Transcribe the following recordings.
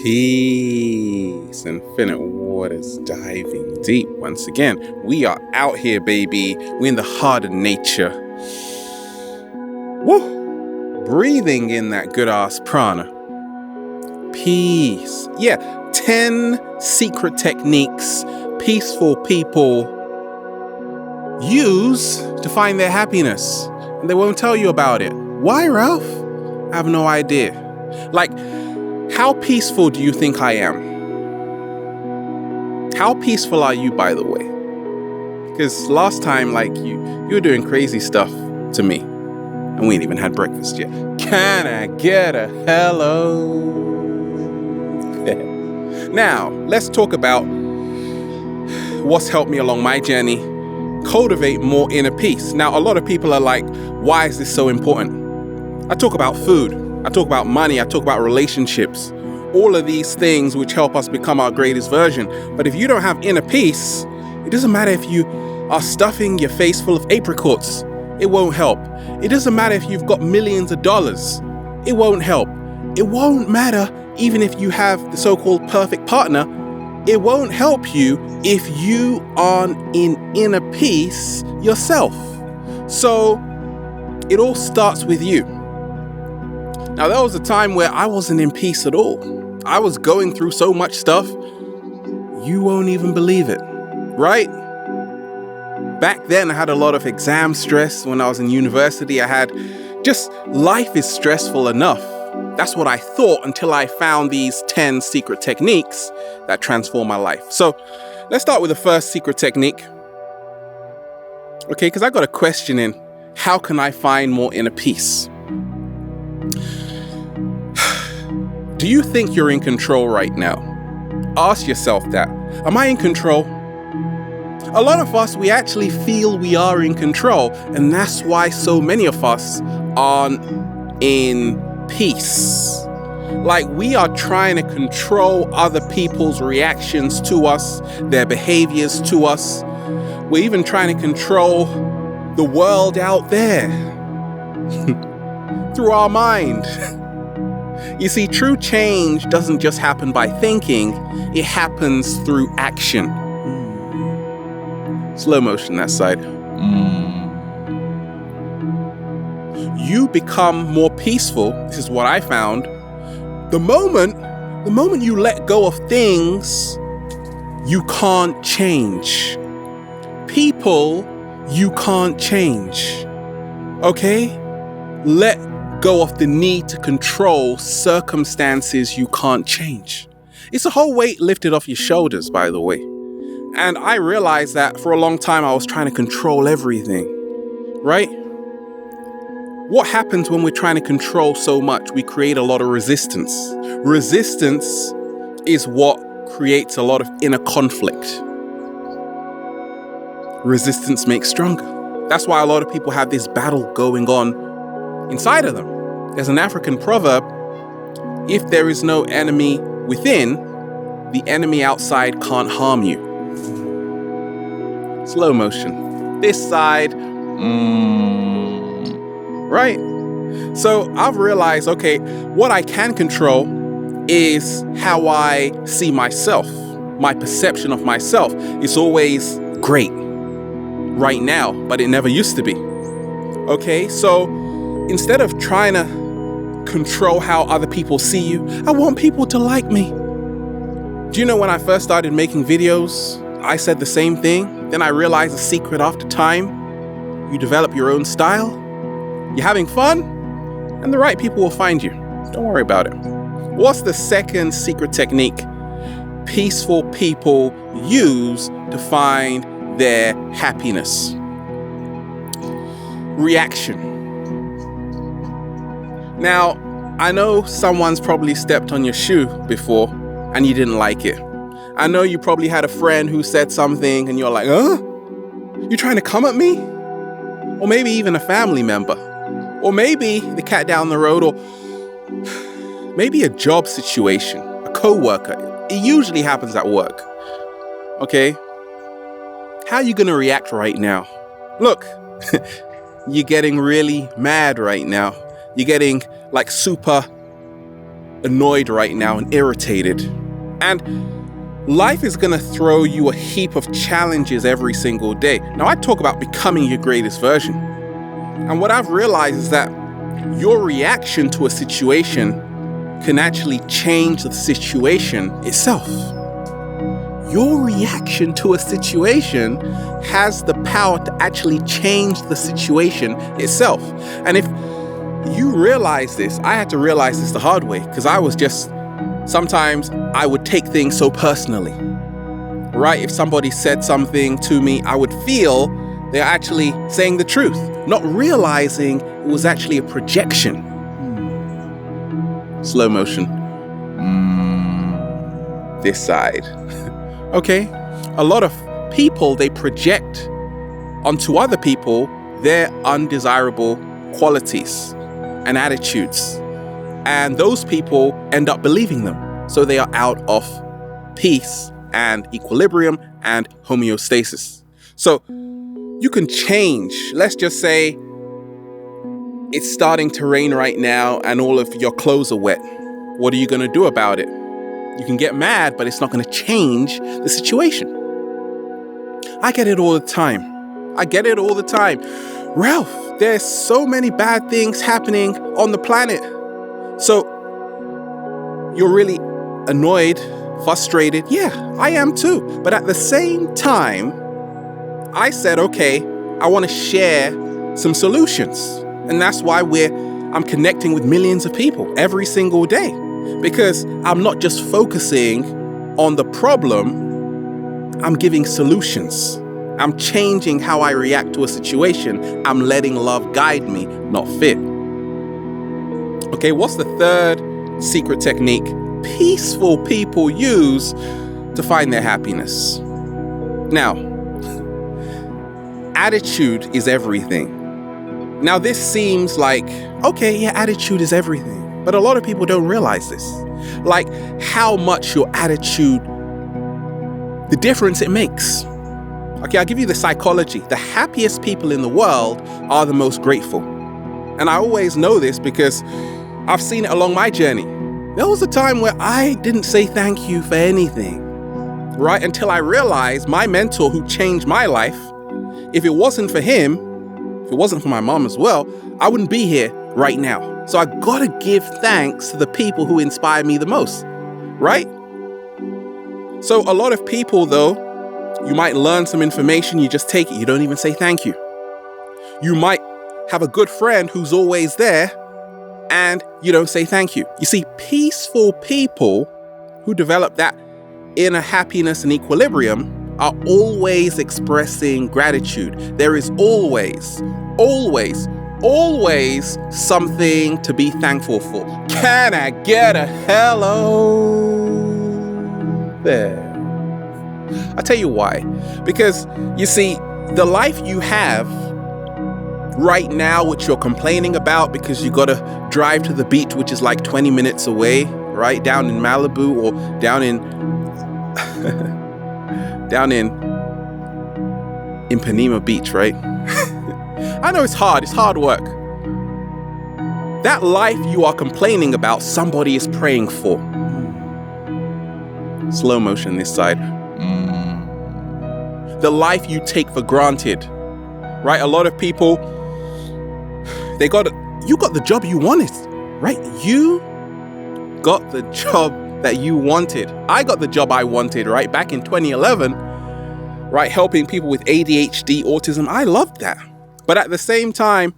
Peace, infinite waters diving deep. Once again, we are out here, baby. We're in the heart of nature. Woo! Breathing in that good ass prana. Peace. Yeah, 10 secret techniques peaceful people use to find their happiness. And they won't tell you about it. Why, Ralph? I have no idea. Like, how peaceful do you think I am? How peaceful are you, by the way? Because last time, you were doing crazy stuff to me. And we ain't even had breakfast yet. Can I get a hello? Now, let's talk about what's helped me along my journey. Cultivate more inner peace. Now, a lot of people are like, why is this so important? I talk about food. I talk about money. I talk about relationships. All of these things which help us become our greatest version. But if you don't have inner peace, it doesn't matter if you are stuffing your face full of apricots. It won't help. It doesn't matter if you've got millions of dollars. It won't help. It won't matter even if you have the so-called perfect partner. It won't help you if you aren't in inner peace yourself. So it all starts with you. Now, there was a time where I wasn't in peace at all. I was going through so much stuff, you won't even believe it, right? Back then, I had a lot of exam stress. When I was in university, I had just life is stressful enough. That's what I thought until I found these 10 secret techniques that transform my life. So let's start with the first secret technique. Okay, because I got a question in, how can I find more inner peace? Do you think you're in control right now? Ask yourself that. Am I in control? A lot of us, we actually feel we are in control, and that's why so many of us aren't in peace. Like, we are trying to control other people's reactions to us, their behaviors to us. We're even trying to control the world out there through our mind. You see, true change doesn't just happen by thinking, it happens through action. Slow motion that side. You become more peaceful, this is what I found, the moment you let go of things you can't change. People you can't change. Okay? Let go of the need to control circumstances you can't change. It's a whole weight lifted off your shoulders, by the way. And I realized that for a long time I was trying to control everything, right? What happens when we're trying to control so much? We create a lot of resistance. Resistance is what creates a lot of inner conflict. Resistance makes stronger. That's why a lot of people have this battle going on inside of them. There's an African proverb, if there is no enemy within, the enemy outside can't harm you. Slow motion. This side, right? So I've realized, okay, what I can control is how I see myself. My perception of myself is always great right now, but it never used to be. Okay, so instead of trying to control how other people see you, I want people to like me. Do you know when I first started making videos, I said the same thing. Then I realized the secret after time. You develop your own style. You're having fun, and the right people will find you. Don't worry about it. What's the second secret technique peaceful people use to find their happiness? Reaction. Now, I know someone's probably stepped on your shoe before and you didn't like it. I know you probably had a friend who said something and you're like, huh? You trying to come at me? Or maybe even a family member. Or maybe the cat down the road, or maybe a job situation, a co-worker. It usually happens at work. Okay? How are you going to react right now? Look, you're getting really mad right now. You're getting like super annoyed right now and irritated. And life is going to throw you a heap of challenges every single day. Now, I talk about becoming your greatest version. And what I've realized is that your reaction to a situation can actually change the situation itself. Your reaction to a situation has the power to actually change the situation itself. And if you realize this, I had to realize this the hard way, because sometimes I would take things so personally, right? If somebody said something to me, I would feel they're actually saying the truth, not realizing it was actually a projection. Slow motion. This side. Okay? A lot of people, they project onto other people their undesirable qualities and attitudes. And those people end up believing them. So they are out of peace and equilibrium and homeostasis. So you can change. Let's just say it's starting to rain right now and all of your clothes are wet. What are you going to do about it? You can get mad, but it's not going to change the situation. I get it all the time. Ralph, there's so many bad things happening on the planet. So you're really annoyed, frustrated. Yeah, I am too. But at the same time, I said, okay, I want to share some solutions. And that's why I'm connecting with millions of people every single day, because I'm not just focusing on the problem, I'm giving solutions. I'm changing how I react to a situation. I'm letting love guide me, not fear. Okay, what's the third secret technique peaceful people use to find their happiness? Now, attitude is everything. Now, this seems like, okay, yeah, attitude is everything. But a lot of people don't realize this. Like how much your attitude, the difference it makes. Okay, I'll give you the psychology. The happiest people in the world are the most grateful. And I always know this because I've seen it along my journey. There was a time where I didn't say thank you for anything, right? Until I realized my mentor who changed my life, if it wasn't for him, if it wasn't for my mom as well, I wouldn't be here right now. So I gotta give thanks to the people who inspire me the most, right? So a lot of people though, you might learn some information, you just take it, you don't even say thank you. You might have a good friend who's always there and you don't say thank you. You see, peaceful people who develop that inner happiness and equilibrium are always expressing gratitude. There is always something to be thankful for. Can I get a hello there? I'll tell you why. Because you see, the life you have right now, which you're complaining about because you gotta drive to the beach, which is like 20 minutes away, right? Down in Malibu or down in Panema Beach, right? I know it's hard work. That life you are complaining about, somebody is praying for. Slow motion this side. The life you take for granted, right? A lot of people, you got the job you wanted, right? You got the job that you wanted. I got the job I wanted, right? Back in 2011, right? Helping people with ADHD, autism. I loved that. But at the same time,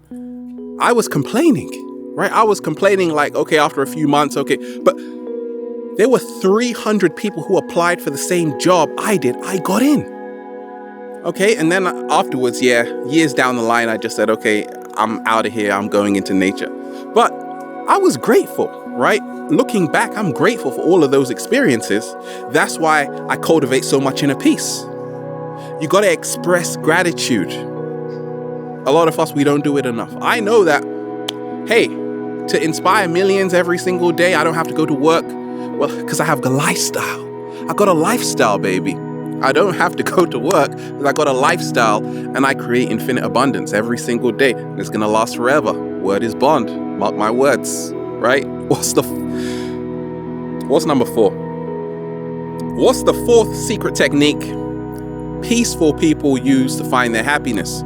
I was complaining, right? I was complaining like, okay, after a few months, okay. But there were 300 people who applied for the same job I did. I got in. Okay, and then afterwards, years down the line, I just said, okay, I'm out of here. I'm going into nature. But I was grateful, right? Looking back, I'm grateful for all of those experiences. That's why I cultivate so much inner peace. You got to express gratitude. A lot of us, we don't do it enough. I know that, hey, to inspire millions every single day, I don't have to go to work. Well, because I have a lifestyle. I got a lifestyle, baby. I don't have to go to work because I got a lifestyle and I create infinite abundance every single day. And it's going to last forever. Word is bond. Mark my words, right? What's number 4? What's the 4th secret technique peaceful people use to find their happiness?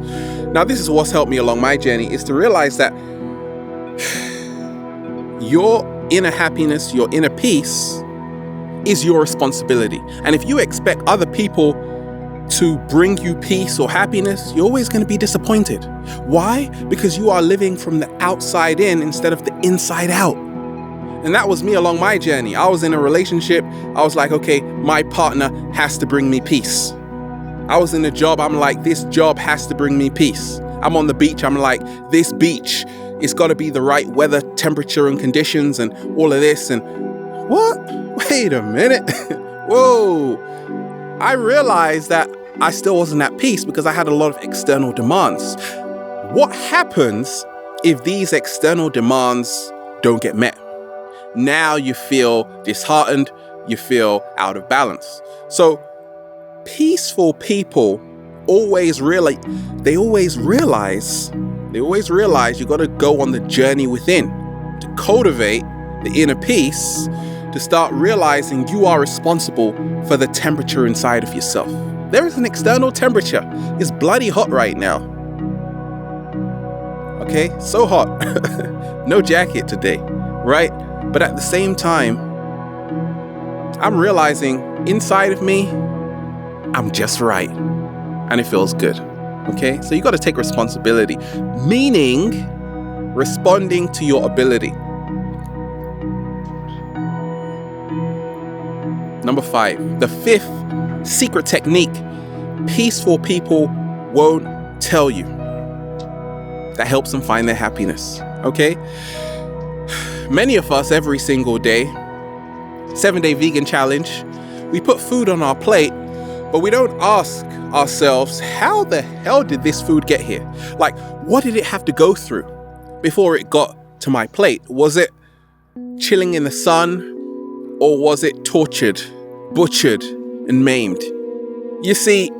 Now, this is what's helped me along my journey, is to realize that your inner happiness, your inner peace is your responsibility. And if you expect other people to bring you peace or happiness, you're always going to be disappointed. Why? Because you are living from the outside in instead of the inside out. And that was me along my journey. I was in a relationship. I was like, okay, my partner has to bring me peace. I was in a job. I'm like, this job has to bring me peace. I'm on the beach. I'm like, this beach, it's got to be the right weather, temperature and conditions and all of this. And what? Wait a minute. Whoa. I realized that I still wasn't at peace because I had a lot of external demands. What happens if these external demands don't get met? Now you feel disheartened, you feel out of balance. So peaceful people always realize you got to go on the journey within to cultivate the inner peace, to start realizing you are responsible for the temperature inside of yourself. There is an external temperature. It's bloody hot right now. Okay, so hot. No jacket today, right? But at the same time, I'm realizing inside of me, I'm just right. And it feels good. Okay, so you got to take responsibility, meaning responding to your ability. Number 5, the 5th secret technique peaceful people won't tell you that helps them find their happiness. Okay, many of us every single day, 7-day vegan challenge, we put food on our plate, but we don't ask ourselves, how the hell did this food get here? Like, what did it have to go through before it got to my plate? Was it chilling in the sun, or was it tortured, butchered, and maimed? You see,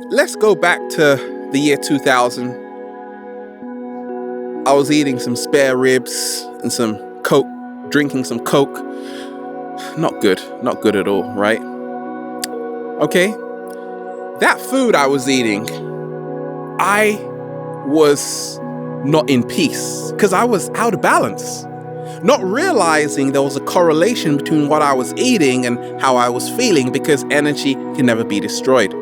let's go back to the year 2000. I was eating some spare ribs and some Coke, drinking some Coke. Not good at all, right? Okay, that food I was eating, I was not in peace because I was out of balance, not realizing there was a correlation between what I was eating and how I was feeling, because energy can never be destroyed.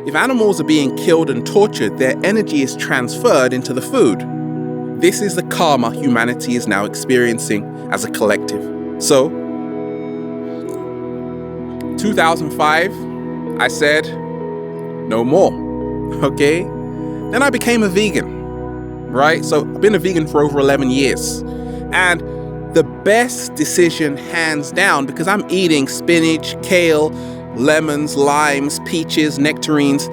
If animals are being killed and tortured, their energy is transferred into the food. This is the karma humanity is now experiencing as a collective. So, 2005, I said, no more, okay? Then I became a vegan, right? So I've been a vegan for over 11 years. And the best decision, hands down, because I'm eating spinach, kale, lemons, limes, peaches, nectarines.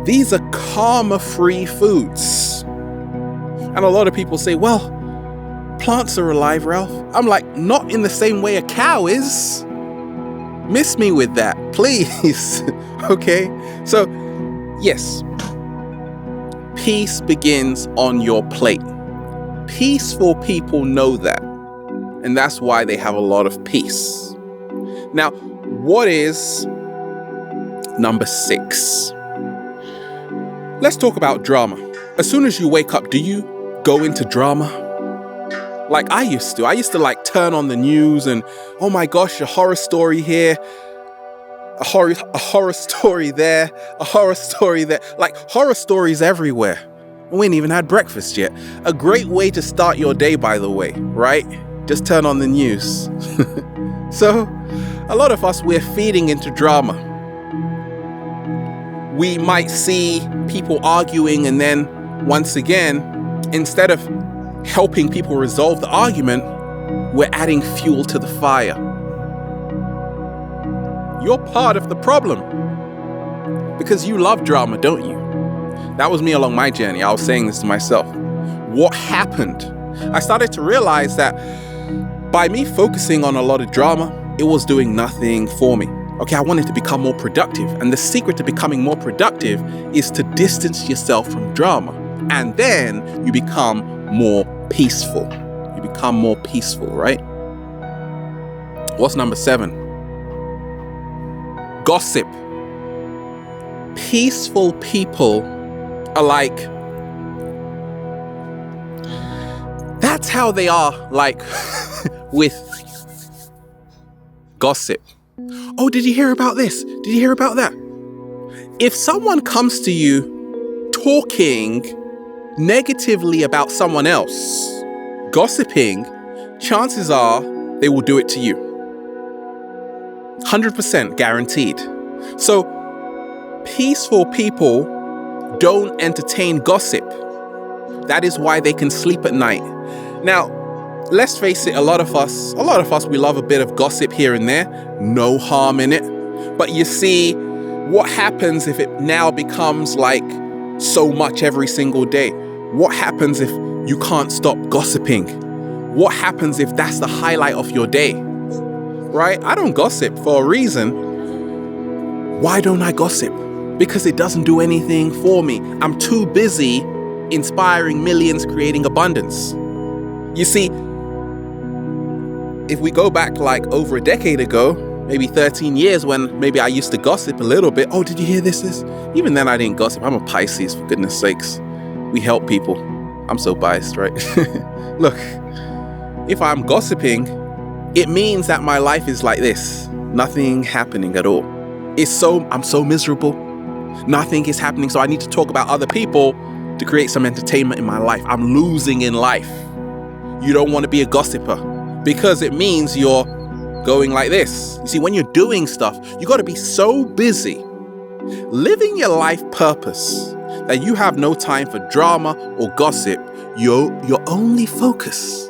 These are karma-free foods. And a lot of people say, well, plants are alive, Ralph. I'm like, not in the same way a cow is. Miss me with that, please. Okay? So, yes. Peace begins on your plate. Peaceful people know that. And that's why they have a lot of peace. Now, what is number 6? Let's talk about drama. As soon as you wake up, do you go into drama? Like I used to like turn on the news and, oh my gosh, a horror story here, a horror story there, a horror story there, like horror stories everywhere. We ain't even had breakfast yet. A great way to start your day, by the way, right? Just turn on the news. So, a lot of us, we're feeding into drama. We might see people arguing, and then once again, instead of helping people resolve the argument, we're adding fuel to the fire. You're part of the problem because you love drama, don't you? That was me along my journey. I was saying this to myself. What happened? I started to realize that by me focusing on a lot of drama, it was doing nothing for me. Okay, I wanted to become more productive. And the secret to becoming more productive is to distance yourself from drama. And then you become more peaceful. You become more peaceful, right? What's number 7? Gossip. Peaceful people are like, that's how they are, like, with gossip. Oh, did you hear about this? Did you hear about that? If someone comes to you talking negatively about someone else, gossiping, chances are they will do it to you. 100% guaranteed. So, peaceful people don't entertain gossip. That is why they can sleep at night. Now, let's face it, a lot of us, we love a bit of gossip here and there. No harm in it. But you see, what happens if it now becomes like so much every single day? What happens if you can't stop gossiping? What happens if that's the highlight of your day? Right? I don't gossip for a reason. Why don't I gossip? Because it doesn't do anything for me. I'm too busy inspiring millions, creating abundance. You see, if we go back like over a decade ago, maybe 13 years, when maybe I used to gossip a little bit. Oh, did you hear this? Even then I didn't gossip. I'm a Pisces, for goodness sakes. We help people. I'm so biased, right? Look, if I'm gossiping, it means that my life is like this. Nothing happening at all. I'm so miserable. Nothing is happening. So I need to talk about other people to create some entertainment in my life. I'm losing in life. You don't want to be a gossiper because it means you're going like this. You see, when you're doing stuff, you got to be so busy living your life purpose that you have no time for drama or gossip. Your only focus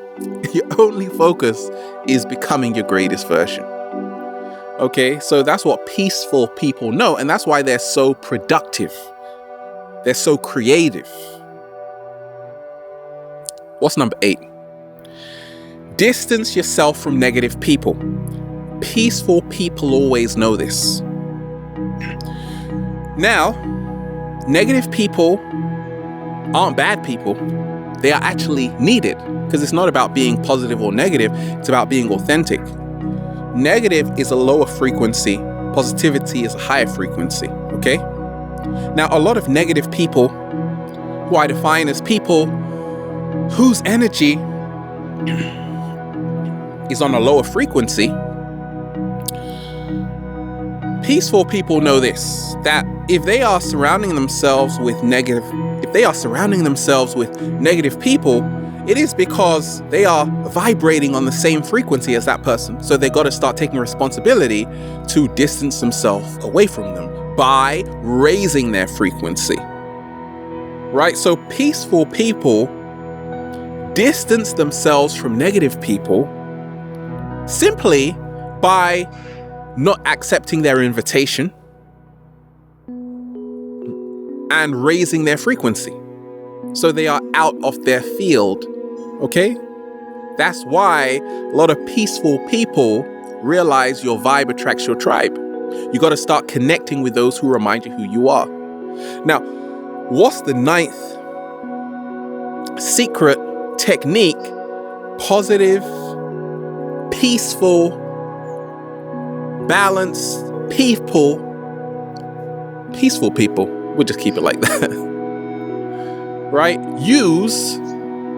is becoming your greatest version. Okay, so that's what peaceful people know, and that's why they're so productive. They're so creative. What's number 8? Distance yourself from negative people. Peaceful people always know this. Now, negative people aren't bad people. They are actually needed, because it's not about being positive or negative. It's about being authentic. Negative is a lower frequency. Positivity is a higher frequency. Okay? Now, a lot of negative people, who I define as people whose energy is on a lower frequency, peaceful people know this, that if they are surrounding themselves with negative people, it is because they are vibrating on the same frequency as that person. So they got to start taking responsibility to distance themselves away from them by raising their frequency. Right? So peaceful people distance themselves from negative people simply by not accepting their invitation and raising their frequency. So they are out of their field. Okay? That's why a lot of peaceful people realize your vibe attracts your tribe. You got to start connecting with those who remind you who you are. Now, what's the 9th secret technique? Positive, peaceful, balanced peaceful people. We'll just keep it like that. Right? Use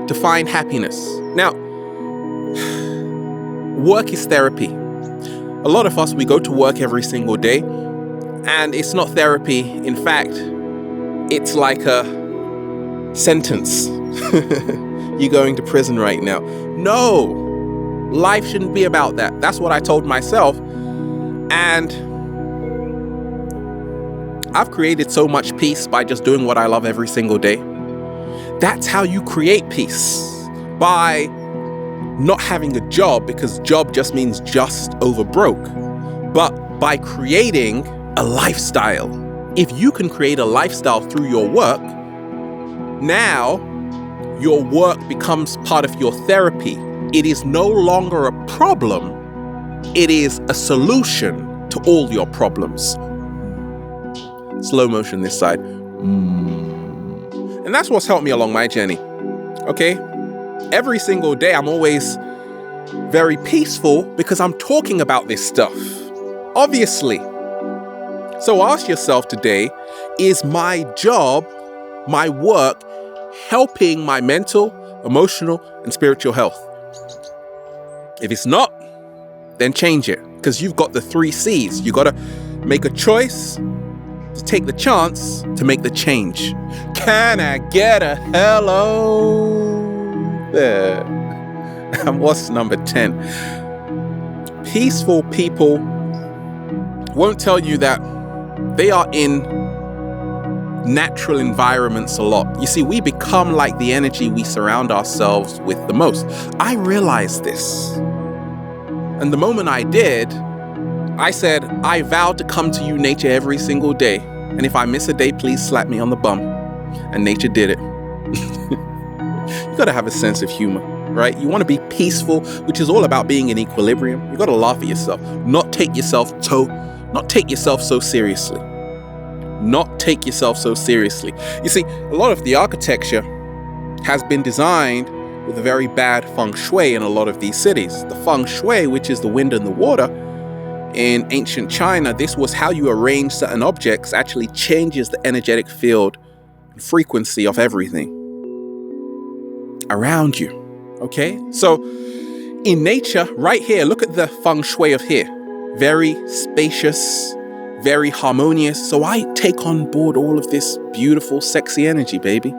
to find happiness. Now, work is therapy. A lot of us, we go to work every single day, and it's not therapy. In fact, it's like a sentence. You're going to prison right now. No, life shouldn't be about that. That's what I told myself. And I've created so much peace by just doing what I love every single day. That's how you create peace, by not having a job, because job just means just over broke, but by creating a lifestyle. If you can create a lifestyle through your work, now your work becomes part of your therapy. It is no longer a problem. It is a solution to all your problems. Slow motion this side. And that's what's helped me along my journey. Okay? Every single day, I'm always very peaceful because I'm talking about this stuff. Obviously. So ask yourself today, is my job, my work, helping my mental, emotional, and spiritual health? If it's not, then change it, because you've got the 3 C's. You got to make a choice to take the chance to make the change. Can I get a hello there? And what's number 10? Peaceful people won't tell you that they are in natural environments a lot. You see, we become like the energy we surround ourselves with the most. I realized this. And the moment I did, I said, I vowed to come to you, nature, every single day. And if I miss a day, please slap me on the bum. And nature did it. You gotta have a sense of humor, right? You wanna be peaceful, which is all about being in equilibrium. You gotta laugh at yourself, not take yourself so seriously. Not take yourself so seriously. You see, a lot of the architecture has been designed with a very bad feng shui in a lot of these cities. The feng shui, which is the wind and the water, in ancient China, this was how you arrange certain objects, actually changes the energetic field and frequency of everything around you. Okay? So in nature, right here, look at the feng shui of here. Very spacious, very harmonious. So I take on board all of this beautiful, sexy energy, baby.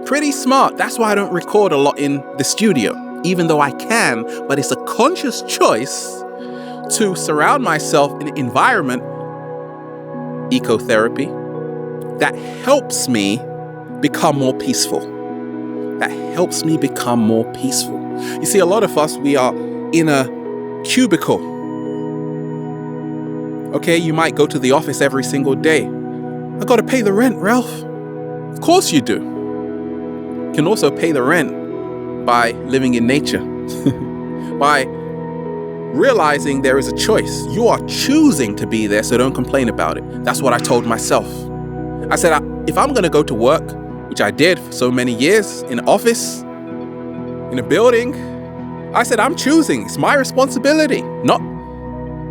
Pretty smart. That's why I don't record a lot in the studio, even though I can, but it's a conscious choice to surround myself in an environment, ecotherapy, that helps me become more peaceful. That helps me become more peaceful. You see, a lot of us, we are in a cubicle. Okay, you might go to the office every single day. I gotta pay the rent, Ralph. Of course you do. You can also pay the rent by living in nature. By realizing there is a choice. You are choosing to be there, so don't complain about it. That's what I told myself. I said, if I'm gonna go to work, which I did for so many years, in an office, in a building, I said, I'm choosing. It's my responsibility, not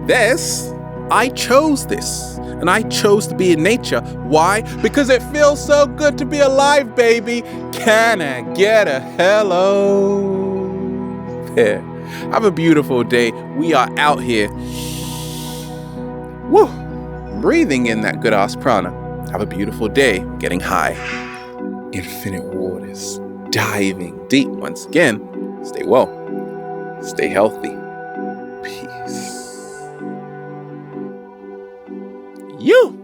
theirs. I chose this, and I chose to be in nature. Why? Because it feels so good to be alive, baby. Can I get a hello there? Have a beautiful day. We are out here, woo, breathing in that good-ass prana. Have a beautiful day, getting high. Infinite waters, diving deep. Once again, stay well, stay healthy. Peace. You.